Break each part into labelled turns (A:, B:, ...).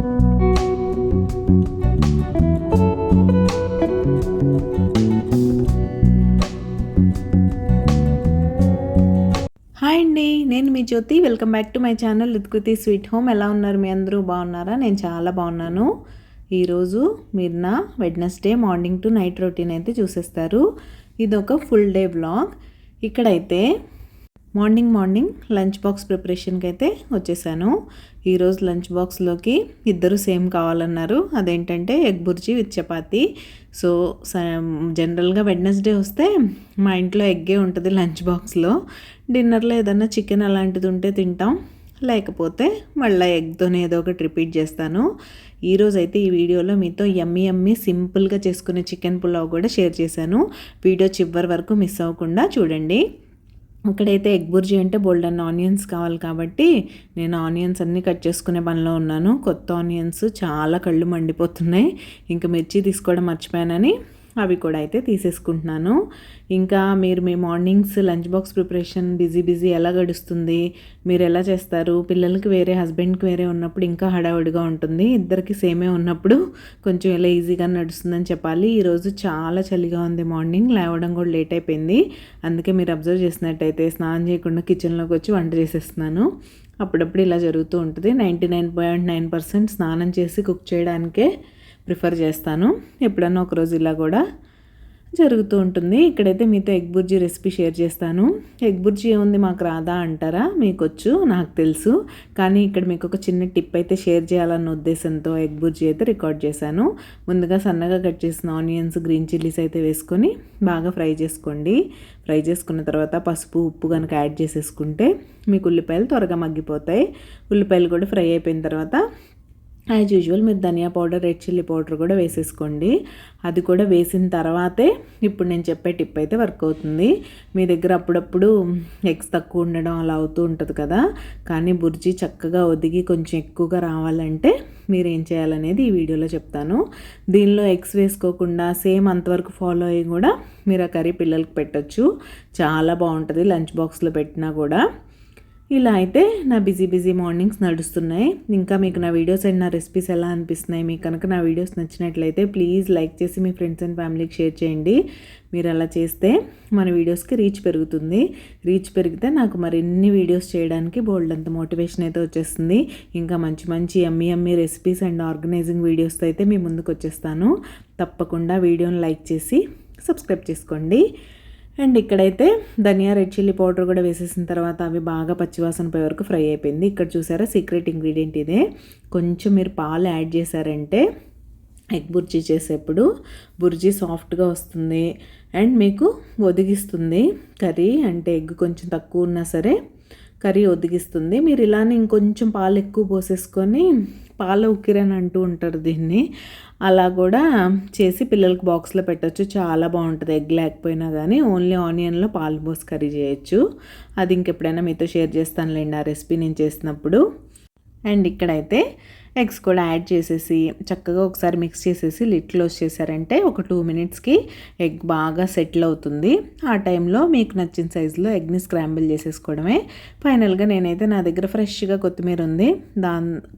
A: Hi అండి, నేను మీ Jyothi. Welcome back to my channel లిత్కృతి స్వీట్ హోమ్. ఎలా ఉన్నారు? మీ అందరూ బాగున్నారా? నేను చాలా బాగున్నాను. ఈరోజు మీరు నా Wednesday morning to night routine అయితే చూసేస్తారు. ఇది ఒక ఫుల్ డే వ్లాగ్. ఇక్కడైతే మార్నింగ్ లంచ్ బాక్స్ ప్రిపరేషన్కి అయితే వచ్చేసాను. ఈరోజు లంచ్ బాక్స్లోకి ఇద్దరు సేమ్ కావాలన్నారు. అదేంటంటే egg bhurji with chapati. So జనరల్గా వెడ్నెస్డే వస్తే మా ఇంట్లో ఎగ్గే ఉంటుంది లంచ్ బాక్స్లో. డిన్నర్లో ఏదన్నా చికెన్ అలాంటిది ఉంటే తింటాం, లేకపోతే మళ్ళీ ఎగ్తోనే ఏదో ఒకటి రిపీట్ చేస్తాను. ఈరోజు అయితే ఈ వీడియోలో మీతో యమ్మీ సింపుల్గా చేసుకునే చికెన్ పులావ్ కూడా షేర్ చేశాను. వీడియో చివరి వరకు మిస్ అవ్వకుండా చూడండి. ఇక్కడైతే ఎగ్ బుర్జీ అంటే బోల్డన్ ఆనియన్స్ కావాలి కాబట్టి నేను ఆనియన్స్ అన్నీ కట్ చేసుకునే పనిలో ఉన్నాను. కొత్త ఆనియన్స్ చాలా కళ్ళు మండిపోతున్నాయి. ఇంకా మిర్చి తీసుకోవడం మర్చిపోయానని అవి కూడా అయితే తీసేసుకుంటున్నాను. ఇంకా మీరు మీ mornings lunch box preparation busy ఎలా గడుస్తుంది, మీరు ఎలా చేస్తారు? పిల్లలకి వేరే, హస్బెండ్కి వేరే ఉన్నప్పుడు ఇంకా హడావుడిగా ఉంటుంది. ఇద్దరికి సేమే ఉన్నప్పుడు కొంచెం ఎలా ఈజీగా నడుస్తుందని చెప్పాలి. ఈరోజు చాలా చలిగా ఉంది. మార్నింగ్ లేవడం కూడా లేట్ అయిపోయింది. అందుకే మీరు అబ్జర్వ్ చేసినట్టయితే స్నానం చేయకుండా కిచెన్లోకి వచ్చి వంట చేసేస్తున్నాను. అప్పుడప్పుడు ఇలా జరుగుతూ ఉంటుంది. 99.9% స్నానం చేసి కుక్ చేయడానికే ప్రిఫర్ చేస్తాను. ఎప్పుడన్నా ఒకరోజు ఇలా కూడా జరుగుతూ ఉంటుంది. ఇక్కడైతే మీతో ఎగ్ బుర్జీ రెసిపీ షేర్ చేస్తాను. ఎగ్ బుర్జీ ఏముంది, మాకు రాదా అంటారా? మీకు వచ్చు, నాకు తెలుసు. కానీ ఇక్కడ మీకు ఒక చిన్న టిప్ అయితే షేర్ చేయాలన్న ఉద్దేశంతో ఎగ్ బుర్జీ అయితే రికార్డ్ చేశాను. ముందుగా సన్నగా కట్ చేసిన ఆనియన్స్, గ్రీన్ చిల్లీస్ అయితే వేసుకొని బాగా ఫ్రై చేసుకోండి. ఫ్రై చేసుకున్న తర్వాత పసుపు, ఉప్పు కనుక యాడ్ చేసేసుకుంటే మీకు ఉల్లిపాయలు త్వరగా మగ్గిపోతాయి. ఉల్లిపాయలు కూడా ఫ్రై అయిపోయిన తర్వాత యాజ్ యూజువల్ మీరు ధనియా పౌడర్, రెడ్ చిల్లీ పౌడర్ కూడా వేసేసుకోండి. అది కూడా వేసిన తర్వాతే ఇప్పుడు నేను చెప్పే టిప్ అయితే వర్క్ అవుతుంది. మీ దగ్గర అప్పుడప్పుడు ఎగ్స్ తక్కువ ఉండడం అలా అవుతూ ఉంటుంది కదా. కానీ బుర్జీ చక్కగా ఒదిగి కొంచెం ఎక్కువగా రావాలంటే మీరు ఏం చేయాలనేది ఈ వీడియోలో చెప్తాను. దీనిలో ఎగ్స్ వేసుకోకుండా సేమ్ అంతవరకు ఫాలో అయ్యి కూడా మీరు ఆ కర్రీ పిల్లలకి పెట్టచ్చు. చాలా బాగుంటుంది లంచ్ బాక్స్లో పెట్టినా కూడా. ఇలా అయితే నా బిజీ మార్నింగ్స్ నడుస్తున్నాయి. ఇంకా మీకు నా వీడియోస్ అండ్ నా రెసిపీస్ ఎలా అనిపిస్తున్నాయి? మీకు కనుక నా వీడియోస్ నచ్చినట్లయితే ప్లీజ్ లైక్ చేసి మీ ఫ్రెండ్స్ అండ్ ఫ్యామిలీకి షేర్ చేయండి. మీరు అలా చేస్తే మన వీడియోస్కి రీచ్ పెరుగుతుంది. రీచ్ పెరిగితే నాకు మరిన్ని వీడియోస్ చేయడానికి బోల్డ్ అంత మోటివేషన్ అయితే వచ్చేస్తుంది. ఇంకా మంచి యమ్మీ రెసిపీస్ అండ్ ఆర్గనైజింగ్ వీడియోస్తో అయితే మీ ముందుకు వచ్చేస్తాను. తప్పకుండా వీడియోని లైక్ చేసి సబ్స్క్రైబ్ చేసుకోండి. అండ్ ఇక్కడైతే ధనియా, రెడ్ చిల్లీ పౌడర్ కూడా వేసేసిన తర్వాత అవి బాగా పచ్చివాసన పోయే వరకు ఫ్రై అయిపోయింది. ఇక్కడ చూసారా, సీక్రెట్ ఇంగ్రీడియంట్ ఇదే. కొంచెం మీరు పాలు యాడ్ చేశారంటే ఎగ్ బుర్జీ చేసేప్పుడు బుర్జీ సాఫ్ట్గా వస్తుంది అండ్ మీకు ఒదిగిస్తుంది కర్రీ. అంటే ఎగ్ కొంచెం తక్కువ ఉన్నా సరే కర్రీ ఒదిగిస్తుంది. మీరు ఇలానే ఇంకొంచెం పాలు ఎక్కువ పోసేసుకొని పాల ఉక్కిరని అంటూ ఉంటారు దీన్ని, అలా కూడా చేసి పిల్లలకి బాక్స్లో పెట్టచ్చు. చాలా బాగుంటుంది. ఎగ్ లేకపోయినా కానీ ఓన్లీ ఆనియన్లో పాలు పోసి కర్రీ చేయొచ్చు. అది ఇంకెప్పుడైనా మీతో షేర్ చేస్తానులేండి ఆ రెసిపీ నేను చేసినప్పుడు. అండ్ ఇక్కడైతే ఎగ్స్ కూడా యాడ్ చేసేసి చక్కగా ఒకసారి మిక్స్ చేసేసి లిడ్ క్లోజ్ చేశారంటే ఒక 2 మినిట్స్కి ఎగ్ బాగా సెటిల్ అవుతుంది. ఆ టైంలో మీకు నచ్చిన సైజులో ఎగ్ని స్క్రాంబుల్ చేసేసుకోవడమే. ఫైనల్గా నేనైతే నా దగ్గర ఫ్రెష్గా కొత్తిమీర ఉంది,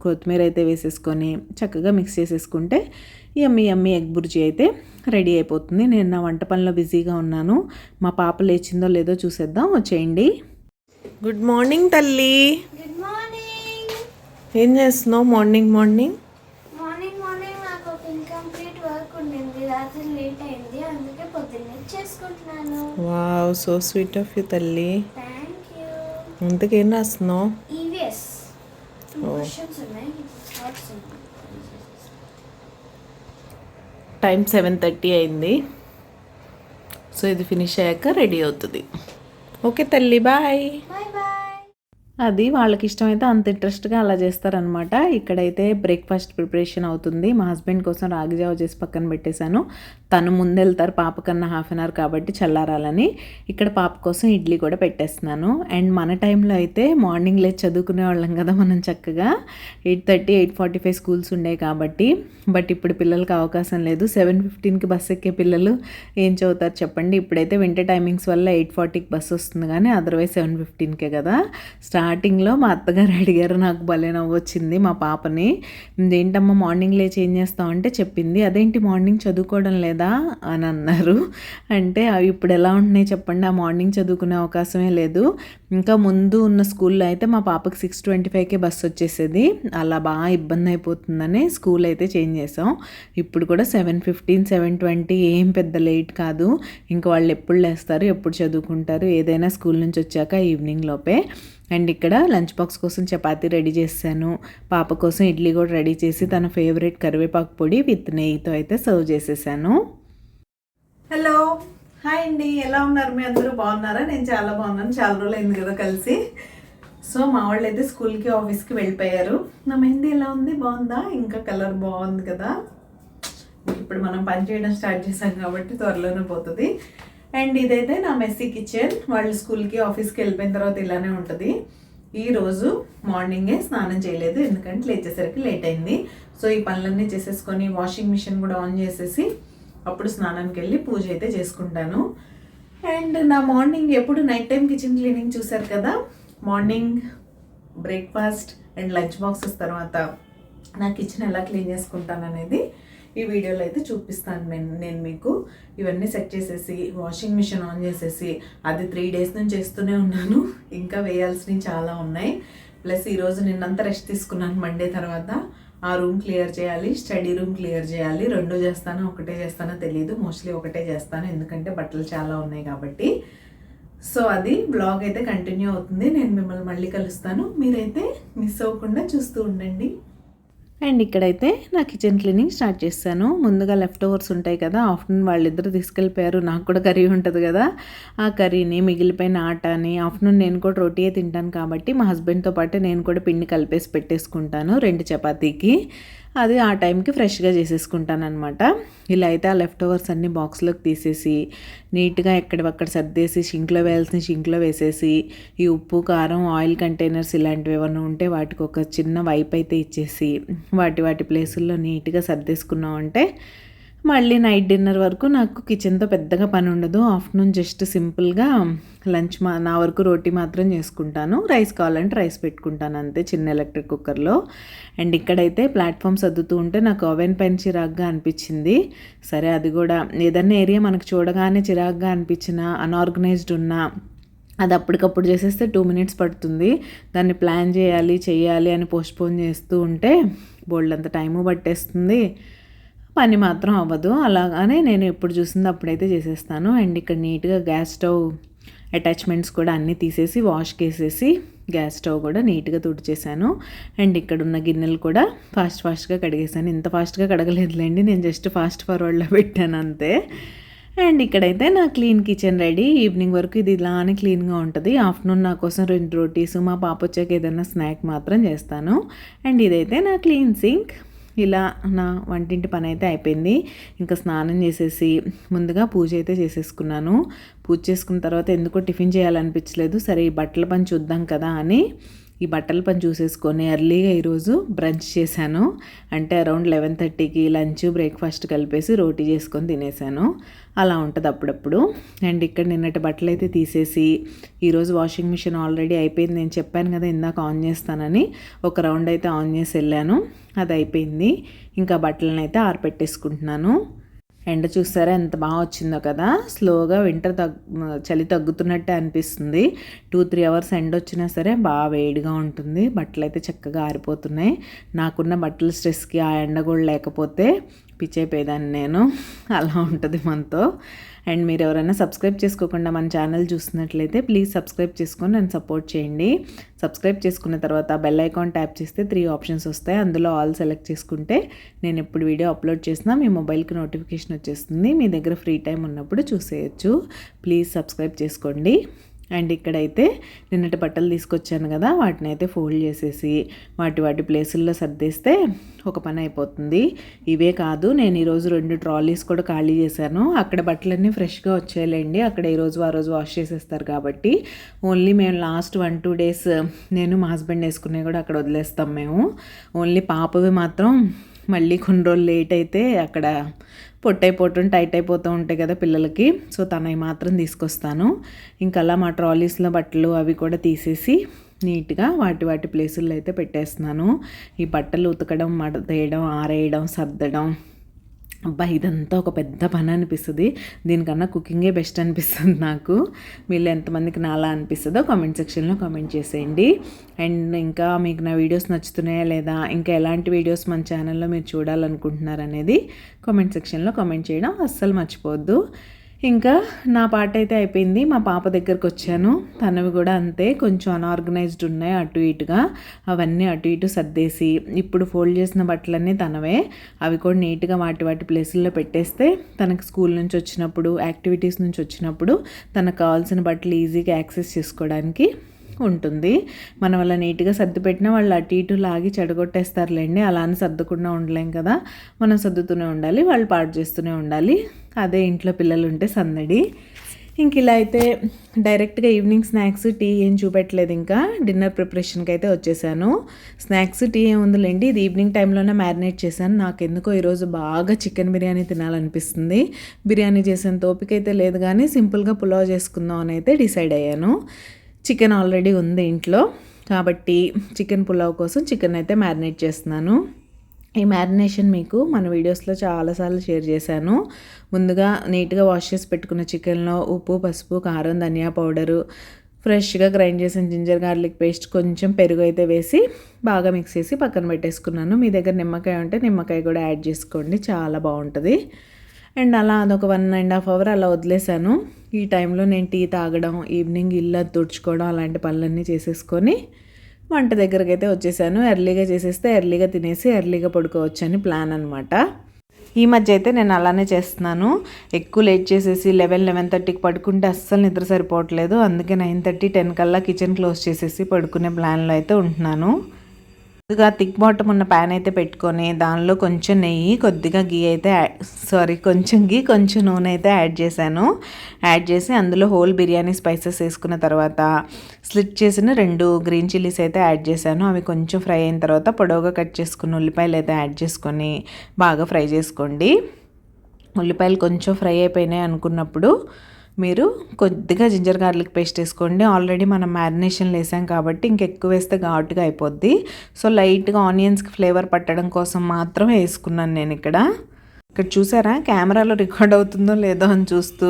A: కొత్తిమీర అయితే వేసేసుకొని చక్కగా మిక్స్ చేసేసుకుంటే యమ్మీ ఎగ్ బుర్జీ అయితే రెడీ అయిపోతుంది. నేను నా వంట పనిలో బిజీగా ఉన్నాను. మా పాప లేచిందో లేదో చూసేద్దాం, వచ్చేయండి. గుడ్ మార్నింగ్ తల్లి. ఏం చేస్తున్నావు మార్నింగ్
B: నాకు ఒక ఇన్కంప్లీట్ వర్క్ ఉండింది. రాత్రి లేట్ అయింది, అందుకే పొద్దున్నే చేసుకుంటున్నాను.
A: Wow, so sweet of you తల్లి.
B: Thank you.
A: ఇంతకేం రాస్తున్నావు?
B: ఈవీఎస్ క్వశ్చన్స్ ఉన్నాయి.
A: టైం 7:30 అయింది. సో ఇది ఫినిష్ అయ్యాక రెడీ అవుతుంది. ఓకే తల్లి, బాయ్. అది వాళ్ళకి ఇష్టమైతే అంత ఇంట్రెస్ట్గా అలా చేస్తారనమాట. ఇక్కడైతే బ్రేక్ఫాస్ట్ ప్రిపరేషన్ అవుతుంది. మా హస్బెండ్ కోసం రాగి జావ చేసి పక్కన పెట్టేశాను. తను ముందెళ్తారు పాప కన్నా 1/2 an hour కాబట్టి చల్లారాలని. ఇక్కడ పాప కోసం ఇడ్లీ కూడా పెట్టేస్తున్నాను. అండ్ మన టైంలో అయితే మార్నింగ్ లేచి చదువుకునే వాళ్ళం కదా మనం చక్కగా. 8:30, 8:45 స్కూల్స్ ఉండేవి కాబట్టి. బట్ ఇప్పుడు పిల్లలకి అవకాశం లేదు. 7:15కి బస్సు ఎక్కే పిల్లలు ఏం చదువుతారు చెప్పండి. ఇప్పుడైతే వింటర్ టైమింగ్స్ వల్ల 8:40కి బస్సు వస్తుంది, కానీ అదర్వైజ్ 7:15కే కదా స్టార్ట్ స్టార్టింగ్లో మా అత్తగారు అడిగారు, నాకు భలే నవ్వొచ్చింది మా పాపని. ఏంటమ్మా మార్నింగ్ లేచి ఏం చేస్తావు అంటే చెప్పింది, అదేంటి మార్నింగ్ చదువుకోవడం లేదా అని అన్నారు. అంటే అవి ఇప్పుడు ఎలా ఉంటున్నాయి చెప్పండి, ఆ మార్నింగ్ చదువుకునే అవకాశమే లేదు. ఇంకా ముందు ఉన్న స్కూల్లో అయితే మా పాపకి 6:25కే బస్సు వచ్చేసేది. అలా బాగా ఇబ్బంది అయిపోతుందని స్కూల్ అయితే చేంజ్ చేసాం. ఇప్పుడు కూడా 7:15, 7:20 ఏం పెద్ద లేట్ కాదు. ఇంకా వాళ్ళు ఎప్పుడు లేస్తారు, ఎప్పుడు చదువుకుంటారు, ఏదైనా స్కూల్ నుంచి వచ్చాక ఈవినింగ్ లోపే. అండ్ ఇక్కడ లంచ్ బాక్స్ కోసం చపాతీ రెడీ చేశాను. పాప కోసం ఇడ్లీ కూడా రెడీ చేసి తన ఫేవరెట్ కరివేపాకు పొడి విత్ నెయ్యితో అయితే సర్వ్ చేసేసాను. హలో, హాయ్ అండి, ఎలా ఉన్నారు మీ అందరూ? బాగున్నారా? నేను చాలా బాగున్నాను. చాలా రోజులు అయింది కదా కలిసి. సో మా వాళ్ళు అయితే స్కూల్కి ఆఫీస్కి వెళ్ళిపోయారు. నా మెహందీ ఎలా ఉంది? బాగుందా? ఇంకా కలర్ బాగుంది కదా. ఇప్పుడు మనం పని చేయడం స్టార్ట్ చేసాం కాబట్టి త్వరలోనే పోతుంది. అండ్ ఇదైతే నా మెస్సీ కిచెన్. వాళ్ళు స్కూల్కి ఆఫీస్కి వెళ్ళిపోయిన తర్వాత ఇలానే ఉంటుంది. ఈరోజు మార్నింగే స్నానం చేయలేదు, ఎందుకంటే లేచేసరికి లేట్ అయింది. సో ఈ పనులన్నీ చేసేసుకొని వాషింగ్ మిషన్ కూడా ఆన్ చేసేసి అప్పుడు స్నానానికి వెళ్ళి పూజ అయితే చేసుకుంటాను. అండ్ నా మార్నింగ్ ఎప్పుడు నైట్ టైం కిచెన్ క్లీనింగ్ చూసారు కదా. Morning breakfast and lunch boxes తర్వాత నా కిచెన్ ఎలా క్లీన్ చేసుకుంటాను అనేది ఈ వీడియోలో అయితే చూపిస్తాను. నేను మీకు ఇవన్నీ సెట్ చేసేసి వాషింగ్ మిషన్ ఆన్ చేసేసి అది 3 days నుంచి చేస్తూనే ఉన్నాను. ఇంకా వేయాల్సినవి చాలా ఉన్నాయి. ప్లస్ ఈరోజు నిన్నంతా రెస్ట్ తీసుకున్నాను. మండే తర్వాత ఆ రూమ్ క్లియర్ చేయాలి, స్టడీ రూమ్ క్లియర్ చేయాలి. 2 చేస్తానో ఒకటే చేస్తానో తెలియదు. మోస్ట్లీ ఒకటే చేస్తాను, ఎందుకంటే బట్టలు చాలా ఉన్నాయి కాబట్టి. సో అది బ్లాగ్ అయితే కంటిన్యూ అవుతుంది. నేను మిమ్మల్ని మళ్ళీ కలుస్తాను. మీరైతే మిస్ అవ్వకుండా చూస్తూ ఉండండి. అండ్ ఇక్కడైతే నా కిచెన్ క్లీనింగ్ స్టార్ట్ చేశాను. ముందుగా లెఫ్ట్ ఓవర్స్ ఉంటాయి కదా, ఆఫ్టర్నూన్ వాళ్ళిద్దరు తీసుకెళ్ళిపోయారు. నాకు కూడా కర్రీ ఉంటుంది కదా, ఆ కర్రీని మిగిలిపోయిన ఆటాని ఆఫ్టర్నూన్ నేను కూడా రోటీయే తింటాను కాబట్టి మా హస్బెండ్తో పాటు నేను కూడా పిండి కలిపేసి పెట్టేసుకుంటాను 2 చపాతీకి. అది ఆ టైంకి ఫ్రెష్గా చేసేసుకుంటాను అనమాట. ఇలా అయితే ఆ లెఫ్ట్ ఓవర్స్ అన్ని బాక్స్లోకి తీసేసి నీట్గా ఎక్కడక్కడ సర్దేసి షింక్లో వేయాల్సిన షింక్లో వేసేసి ఈ ఉప్పు కారం ఆయిల్ కంటైనర్స్ ఇలాంటివి ఏమైనా ఉంటే వాటికి ఒక చిన్న వైప్ అయితే ఇచ్చేసి వాటి ప్లేసుల్లో నీట్గా సర్దేసుకున్నామంటే మళ్ళీ నైట్ డిన్నర్ వరకు నాకు కిచెన్తో పెద్దగా పని ఉండదు. ఆఫ్టర్నూన్ జస్ట్ సింపుల్గా లంచ్ నా వరకు రోటీ మాత్రం చేసుకుంటాను. రైస్ కావాలంటే రైస్ పెట్టుకుంటాను అంతే, చిన్న ఎలక్ట్రిక్ కుక్కర్లో. అండ్ ఇక్కడైతే ప్లాట్ఫామ్ సర్దుతూ ఉంటే నాకు ఓవెన్ పైన చిరాగ్గా అనిపించింది. సరే, అది కూడా ఏదన్నా ఏరియా మనకు చూడగానే చిరాగ్గా అనిపించినా అన్ఆర్గనైజ్డ్ ఉన్నా అది అప్పటికప్పుడు చేసేస్తే 2 minutes పడుతుంది. దాన్ని ప్లాన్ చేయాలి అని పోస్ట్పోన్ చేస్తూ ఉంటే బోల్డంత టైము పట్టేస్తుంది, పని మాత్రం అవ్వదు. అలాగానే నేను ఎప్పుడు చూసింది అప్పుడైతే చేసేస్తాను. అండ్ ఇక్కడ నీట్గా గ్యాస్ స్టవ్ అటాచ్మెంట్స్ కూడా అన్నీ తీసేసి వాష్కి వేసేసి గ్యాస్ స్టవ్ కూడా నీట్గా తుడిచేసాను. అండ్ ఇక్కడ ఉన్న గిన్నెలు కూడా ఫాస్ట్గా కడిగేసాను. ఇంత ఫాస్ట్గా కడగలేదులేండి, నేను జస్ట్ ఫాస్ట్ ఫార్వర్డ్లో పెట్టాను అంతే. అండ్ ఇక్కడైతే నా క్లీన్ కిచెన్ రెడీ. ఈవినింగ్ వరకు ఇది ఇలానే క్లీన్గా ఉంటుంది. ఆఫ్టర్నూన్ నా కోసం 2 రోటీస్, మా పాప వచ్చాక ఏదైనా స్నాక్ మాత్రం చేస్తాను. అండ్ ఇదైతే నా క్లీన్ సింక్. ఇలా నా వంటింటి పని అయితే అయిపోయింది. ఇంకా స్నానం చేసేసి ముందుగా పూజ అయితే చేసేసుకున్నాను. పూజ చేసుకున్న తర్వాత ఎందుకో టిఫిన్ చేయాలనిపించలేదు. సరే ఈ బట్టల పని చూద్దాం కదా అని ఈ బట్టల పని చూసేసుకొని ఎర్లీగా ఈరోజు బ్రంచ్ చేశాను. అంటే అరౌండ్ 11:30కి లంచ్ బ్రేక్ఫాస్ట్ కలిపేసి రోటీ చేసుకొని తినేసాను. అలా ఉంటుంది అప్పుడప్పుడు. అండ్ ఇక్కడ నిన్నటి బట్టలు అయితే తీసేసి ఈరోజు వాషింగ్ మిషన్ ఆల్రెడీ అయిపోయింది. నేను చెప్పాను కదా ఇందాక ఆన్ చేస్తానని, ఒక రౌండ్ అయితే ఆన్ చేసి వెళ్ళాను. అది అయిపోయింది. ఇంకా బట్టలను అయితే ఆరపెట్టేసుకుంటున్నాను. ఎండ చూసారా ఎంత బాగా వచ్చిందో కదా. స్లోగా వింటర్ చలి తగ్గుతున్నట్టే అనిపిస్తుంది. 2-3 hours ఎండ వచ్చినా సరే బాగా వేడిగా ఉంటుంది. బట్టలు అయితే చక్కగా ఆరిపోతున్నాయి. నాకున్న బట్టల స్ట్రెస్కి ఆ ఎండ కూడా లేకపోతే పిచ్చైపోయేదాన్ని నేను. అలా ఉంటుంది మనతో. అండ్ మీరు ఎవరైనా సబ్స్క్రైబ్ చేసుకోకుండా మన ఛానల్ చూస్తున్నట్లయితే ప్లీజ్ సబ్స్క్రైబ్ చేసుకొని నన్ను సపోర్ట్ చేయండి. సబ్స్క్రైబ్ చేసుకున్న తర్వాత బెల్ ఐకాన్ ట్యాప్ చేస్తే 3 ఆప్షన్స్ వస్తాయి. అందులో ఆల్ సెలెక్ట్ చేసుకుంటే నేను ఎప్పుడు వీడియో అప్లోడ్ చేసినా మీ మొబైల్కి నోటిఫికేషన్ వచ్చేస్తుంది. మీ దగ్గర ఫ్రీ టైం ఉన్నప్పుడు చూసేయచ్చు. ప్లీజ్ సబ్స్క్రైబ్ చేసుకోండి. అండ్ ఇక్కడైతే నిన్నటి బట్టలు తీసుకొచ్చాను కదా, వాటిని అయితే ఫోల్డ్ చేసేసి వాటి ప్లేసుల్లో సర్దేస్తే ఒక పని అయిపోతుంది. ఇవే కాదు, నేను ఈరోజు 2 ట్రాలీస్ కూడా ఖాళీ చేశాను. అక్కడ బట్టలన్నీ ఫ్రెష్గా వచ్చేయాలండి. అక్కడ ఈరోజు ఆ రోజు వాష్ చేసేస్తారు కాబట్టి ఓన్లీ మేము లాస్ట్ 1-2 days నేను మా హస్బెండ్ వేసుకునేవి కూడా అక్కడ వదిలేస్తాం మేము. ఓన్లీ పాపవి మాత్రం మళ్ళీ కొన్ని రోజులు లేట్ అయితే అక్కడ పొట్టైపోవటం టైట్ అయిపోతూ ఉంటాయి కదా పిల్లలకి. సో తనవి మాత్రం తీసుకొస్తాను. ఇంకా అలా మా ట్రాలీస్లో బట్టలు అవి కూడా తీసేసి నీట్గా వాటి ప్లేసుల్లో అయితే పెట్టేస్తున్నాను. ఈ బట్టలు ఉతకడం, మడతేయడం, ఆరేయడం, సర్దడం, అబ్బా ఇదంతా ఒక పెద్ద పని అనిపిస్తుంది. దీనికన్నా కుకింగే బెస్ట్ అనిపిస్తుంది నాకు. వీళ్ళు ఎంతమందికి నాలా అనిపిస్తుందో కామెంట్ సెక్షన్లో కామెంట్ చేసేయండి. అండ్ ఇంకా మీకు నా వీడియోస్ నచ్చుతున్నాయా లేదా, ఇంకా ఎలాంటి వీడియోస్ మన ఛానల్లో మీరు చూడాలనుకుంటున్నారు అనేది కామెంట్ సెక్షన్లో కామెంట్ చేయడం అస్సలు మర్చిపోవద్దు. ఇంకా నా పాట అయితే అయిపోయింది. మా పాప దగ్గరకు వచ్చాను. తనవి కూడా అంతే, కొంచెం అన్ఆర్గనైజ్డ్ ఉన్నాయి అటు ఇటుగా. అవన్నీ అటు ఇటు సర్దేసి ఇప్పుడు ఫోల్డ్ చేసిన బట్టలన్నీ తనవే. అవి కూడా నీట్గా వాటి ప్లేసుల్లో పెట్టేస్తే తనకు స్కూల్ నుంచి వచ్చినప్పుడు, యాక్టివిటీస్ నుంచి వచ్చినప్పుడు తనకు కావాల్సిన బట్టలు ఈజీగా యాక్సెస్ చేసుకోవడానికి ఉంటుంది. మనం అలా నీట్గా సర్ది పెట్టినా వాళ్ళు అటు ఇటు లాగి చెడగొట్టేస్తారులేండి. అలానే సర్దకుండా ఉండలేం కదా, మనం సర్దుతూనే ఉండాలి, వాళ్ళు పాడు చేస్తూనే ఉండాలి. అదే ఇంట్లో పిల్లలు ఉంటే సందడి. ఇంక ఇలా అయితే డైరెక్ట్గా ఈవినింగ్ స్నాక్స్, టీ ఏం చూపెట్టలేదు. ఇంకా డిన్నర్ ప్రిపరేషన్కి అయితే వచ్చేసాను. స్నాక్స్, టీ ఏముందిలేండి, ఇది ఈవినింగ్ టైంలోనే మ్యారినేట్ చేశాను. నాకెందుకో ఈరోజు బాగా చికెన్ బిర్యానీ తినాలనిపిస్తుంది. బిర్యానీ చేసేంత ఓపిక అయితే లేదు, కానీ సింపుల్గా పులావ్ చేసుకుందాం అని అయితే డిసైడ్ అయ్యాను. చికెన్ ఆల్రెడీ ఉంది ఇంట్లో కాబట్టి చికెన్ పులావ్ కోసం చికెన్ అయితే మ్యారినేట్ చేస్తున్నాను. ఈ మ్యారినేషన్ మీకు మన వీడియోస్లో చాలాసార్లు షేర్ చేశాను. ముందుగా నీట్గా వాష్ చేసి పెట్టుకున్న చికెన్లో ఉప్పు, పసుపు, కారం, ధనియా పౌడరు, ఫ్రెష్గా గ్రైండ్ చేసిన జింజర్ గార్లిక్ పేస్ట్, కొంచెం పెరుగు అయితే వేసి బాగా మిక్స్ చేసి పక్కన పెట్టేసుకున్నాను. మీ దగ్గర నిమ్మకాయ ఉంటే నిమ్మకాయ కూడా యాడ్ చేసుకోండి, చాలా బాగుంటుంది. అండ్ అలా అదొక 1.5 hour అలా వదిలేసాను. ఈ టైంలో నేను టీ తాగడం, ఈవినింగ్ ఇల్లు తుడుచుకోవడం అలాంటి పనులన్నీ చేసేసుకొని వంట దగ్గరికి అయితే వచ్చేసాను. ఎర్లీగా చేసేస్తే ఎర్లీగా తినేసి ఎర్లీగా పడుకోవచ్చు అని ప్లాన్ అనమాట. ఈ మధ్య అయితే నేను అలానే చేస్తున్నాను. ఎక్కువ లేట్ చేసేసి 11-11:30కి పడుకుంటే అస్సలు నిద్ర సరిపోవట్లేదు. అందుకే 9:30-10 కల్లా కిచెన్ క్లోజ్ చేసేసి పడుకునే ప్లాన్లో అయితే ఉంటున్నాను. కొద్దిగా థిక్ బాటమ్ ఉన్న ప్యాన్ అయితే పెట్టుకొని దానిలో కొంచెం నెయ్యి, కొద్దిగా గీ అయితే కొంచెం గీ, కొంచెం నూనె అయితే యాడ్ చేశాను. యాడ్ చేసి అందులో హోల్ బిర్యానీ స్పైసెస్ వేసుకున్న తర్వాత స్లిట్ చేసిన 2 గ్రీన్ చిల్లీస్ అయితే యాడ్ చేశాను. అవి కొంచెం ఫ్రై అయిన తర్వాత పొడవుగా కట్ చేసుకున్న ఉల్లిపాయలు అయితే యాడ్ చేసుకొని బాగా ఫ్రై చేసుకోండి. ఉల్లిపాయలు కొంచెం ఫ్రై అయిపోయినాయి అనుకున్నప్పుడు మీరు కొద్దిగా జింజర్ గార్లిక్ పేస్ట్ వేసుకోండి. ఆల్రెడీ మనం మ్యారినేషన్లు వేసాం కాబట్టి ఇంకెక్కువ వేస్తే ఘాటుగా అయిపోద్ది. సో లైట్గా ఆనియన్స్కి ఫ్లేవర్ పట్టడం కోసం మాత్రమే వేసుకున్నాను నేను ఇక్కడ చూసారా, కెమెరాలో రికార్డ్ అవుతుందో లేదో అని చూస్తూ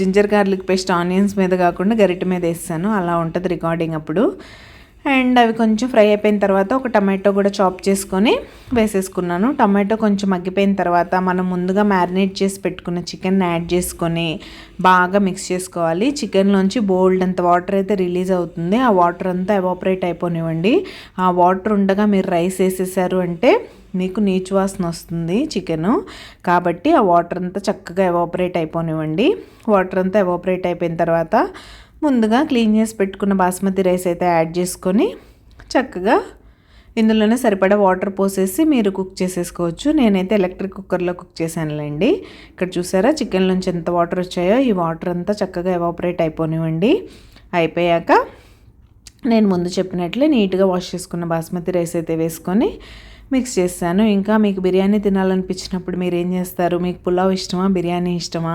A: జింజర్ గార్లిక్ పేస్ట్ ఆనియన్స్ మీద కాకుండా గరిటె మీద వేసాను. అలా ఉంటుంది రికార్డింగ్ అప్పుడు. అండ్ అవి కొంచెం ఫ్రై అయిపోయిన తర్వాత ఒక టమాటో కూడా చాప్ చేసుకొని వేసేసుకున్నాను. టమాటో కొంచెం మగ్గిపోయిన తర్వాత మనం ముందుగా మ్యారినేట్ చేసి పెట్టుకున్న చికెన్ యాడ్ చేసుకొని బాగా మిక్స్ చేసుకోవాలి. చికెన్లోంచి బోల్డ్ అంత వాటర్ అయితే రిలీజ్ అవుతుంది. ఆ వాటర్ అంతా ఎవాపరేట్ అయిపోనివ్వండి. ఆ వాటర్ ఉండగా మీరు రైస్ వేసేసారు అంటే మీకు నీచు వాసన వస్తుంది చికెను. కాబట్టి ఆ వాటర్ అంతా చక్కగా ఎవాపరేట్ అయిపోనివ్వండి. వాటర్ అంతా ఎవాపరేట్ అయిపోయిన తర్వాత ముందుగా క్లీన్ చేసి పెట్టుకున్న బాస్మతి రైస్ అయితే యాడ్ చేసుకొని చక్కగా ఇందులోనే సరిపడా వాటర్ పోసేసి మీరు కుక్ చేసేసుకోవచ్చు. నేనైతే ఎలక్ట్రిక్ కుక్కర్లో కుక్ చేశానులేండి. ఇక్కడ చూసారా చికెన్ నుంచి ఎంత వాటర్ వచ్చాయో, ఈ వాటర్ అంతా చక్కగా ఎవాపరేట్ అయిపోనివ్వండి. అయిపోయాక నేను ముందు చెప్పినట్లే నీట్గా వాష్ చేసుకున్న బాస్మతి రైస్ అయితే వేసుకొని మిక్స్ చేస్తాను. ఇంకా మీకు బిర్యానీ తినాలనిపించినప్పుడు మీరు ఏం చేస్తారు? మీకు పులావ్ ఇష్టమా, బిర్యానీ ఇష్టమా,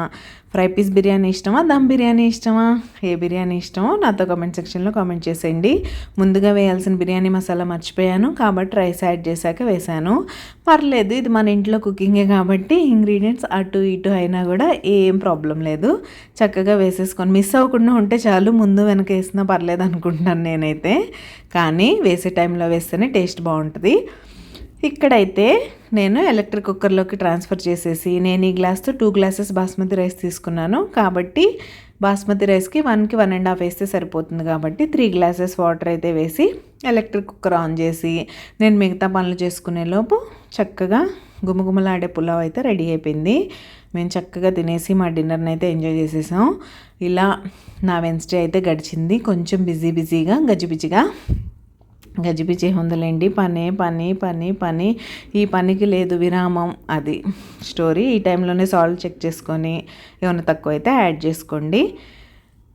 A: ఫ్రై పీస్ బిర్యానీ ఇష్టమా, దమ్ బిర్యానీ ఇష్టమా, ఏ బిర్యానీ ఇష్టమో నాతో కామెంట్ సెక్షన్లో కామెంట్ చేసేయండి. ముందుగా వేయాల్సిన బిర్యానీ మసాలా మర్చిపోయాను కాబట్టి రైస్ యాడ్ చేశాక వేశాను. పర్లేదు, ఇది మన ఇంట్లో కుకింగే కాబట్టి ఇంగ్రీడియంట్స్ అటు ఇటు అయినా కూడా ఏం ప్రాబ్లం లేదు. చక్కగా వేసేసుకొని మిస్ అవ్వకుండా ఉంటే చాలు. ముందు వెనక వేసినా పర్లేదు అనుకుంటున్నాను నేనైతే. కానీ వేసే టైంలో వేస్తేనే టేస్ట్ బాగుంటుంది. ఇక్కడైతే నేను ఎలక్ట్రిక్ కుక్కర్లోకి ట్రాన్స్ఫర్ చేసేసి నేను ఈ గ్లాస్తో 2 glasses బాస్మతి రైస్ తీసుకున్నాను. కాబట్టి బాస్మతి రైస్కి 1కి 1.5 వేస్తే సరిపోతుంది. కాబట్టి 3 glasses వాటర్ అయితే వేసి ఎలక్ట్రిక్ కుక్కర్ ఆన్ చేసి నేను మిగతా పనులు చేసుకునే లోపు చక్కగా గుమగుమలాడే పులావ్ అయితే రెడీ అయిపోయింది. మేము చక్కగా తినేసి మా డిన్నర్ని అయితే ఎంజాయ్ చేసేసాం. ఇలా నా వెన్స్డే అయితే గడిచింది. కొంచెం బిజీగా గజిబిజి ఉందిలేండి. పని పని పని పని ఈ పనికి లేదు విరామం, అది స్టోరీ. ఈ టైంలోనే సాల్ట్ చెక్ చేసుకొని ఏమైనా తక్కువ అయితే యాడ్ చేసుకోండి.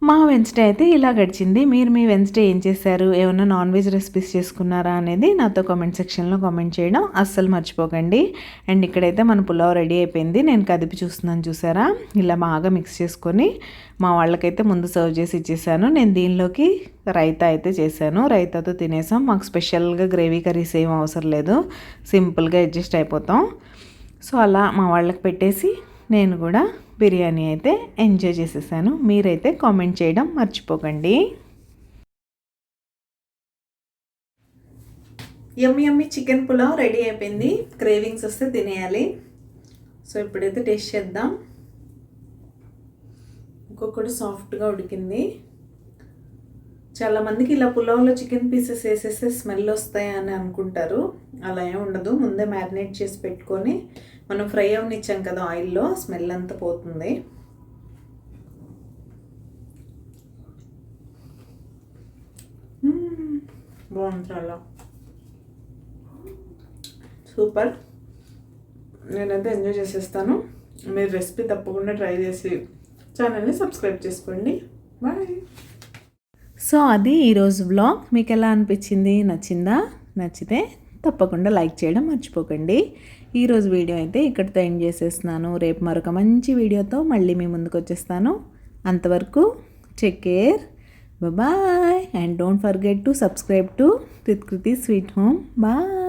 A: మా వెన్స్డే అయితే ఇలా గడిచింది. మీరు మీ వెన్స్డే ఏం చేశారు? ఏమన్నా నాన్ వెజ్ రెసిపీస్ చేసుకున్నారా అనేది నాతో కామెంట్ సెక్షన్లో కామెంట్ చేయడం అస్సలు మర్చిపోకండి. అండ్ ఇక్కడైతే మన పులావ్ రెడీ అయిపోయింది. నేను కదిపి చూస్తున్నాను, చూసారా? ఇలా బాగా మిక్స్ చేసుకొని మా వాళ్ళకైతే ముందు సర్వ్ చేసి ఇచ్చేసాను. నేను దీనిలోకి రైతా అయితే చేశాను. రైతాతో తినేసాం. మాకు స్పెషల్గా గ్రేవీ కర్రీస్ ఏం అవసరం లేదు, సింపుల్గా అడ్జస్ట్ అయిపోతాం. సో అలా మా వాళ్ళకి పెట్టేసి నేను కూడా బిర్యానీ అయితే ఎంజాయ్ చేసేసాను. మీరైతే కామెంట్ చేయడం మర్చిపోకండి. యమ్మీ చికెన్ పులావ్ రెడీ అయిపోయింది. క్రేవింగ్స్ వస్తే తినేయాలి. సో ఇప్పుడైతే టేస్ట్ చేద్దాం. ఇంకొకటి సాఫ్ట్గా ఉడికింది. చాలామందికి ఇలా పులావ్లో చికెన్ పీసెస్ వేసేస్తే స్మెల్ వస్తాయి అని అనుకుంటారు. అలా ఏం ఉండదు. ముందే మ్యారినేట్ చేసి పెట్టుకొని మనం ఫ్రై అవనిచ్చాం కదా ఆయిల్లో, స్మెల్ అంతా పోతుంది. బాగుంది, చాలా సూపర్. నేనైతే ఎంజాయ్ చేసేస్తాను. మీరు రెసిపీ తప్పకుండా ట్రై చేసి ఛానల్ని సబ్స్క్రైబ్ చేసుకోండి. బాయ్. సో అది ఈరోజు వ్లాగ్. మీకు ఎలా అనిపించింది? నచ్చిందా? నచ్చితే తప్పకుండా లైక్ చేయడం మర్చిపోకండి. ఈరోజు వీడియో అయితే ఇక్కడితో ఎండ్ చేసేస్తున్నాను. రేపు మరొక మంచి వీడియోతో మళ్ళీ మీ ముందుకు వచ్చేస్తాను. అంతవరకు take care, bye. And don't forget to subscribe to with Kriti sweet home. Bye.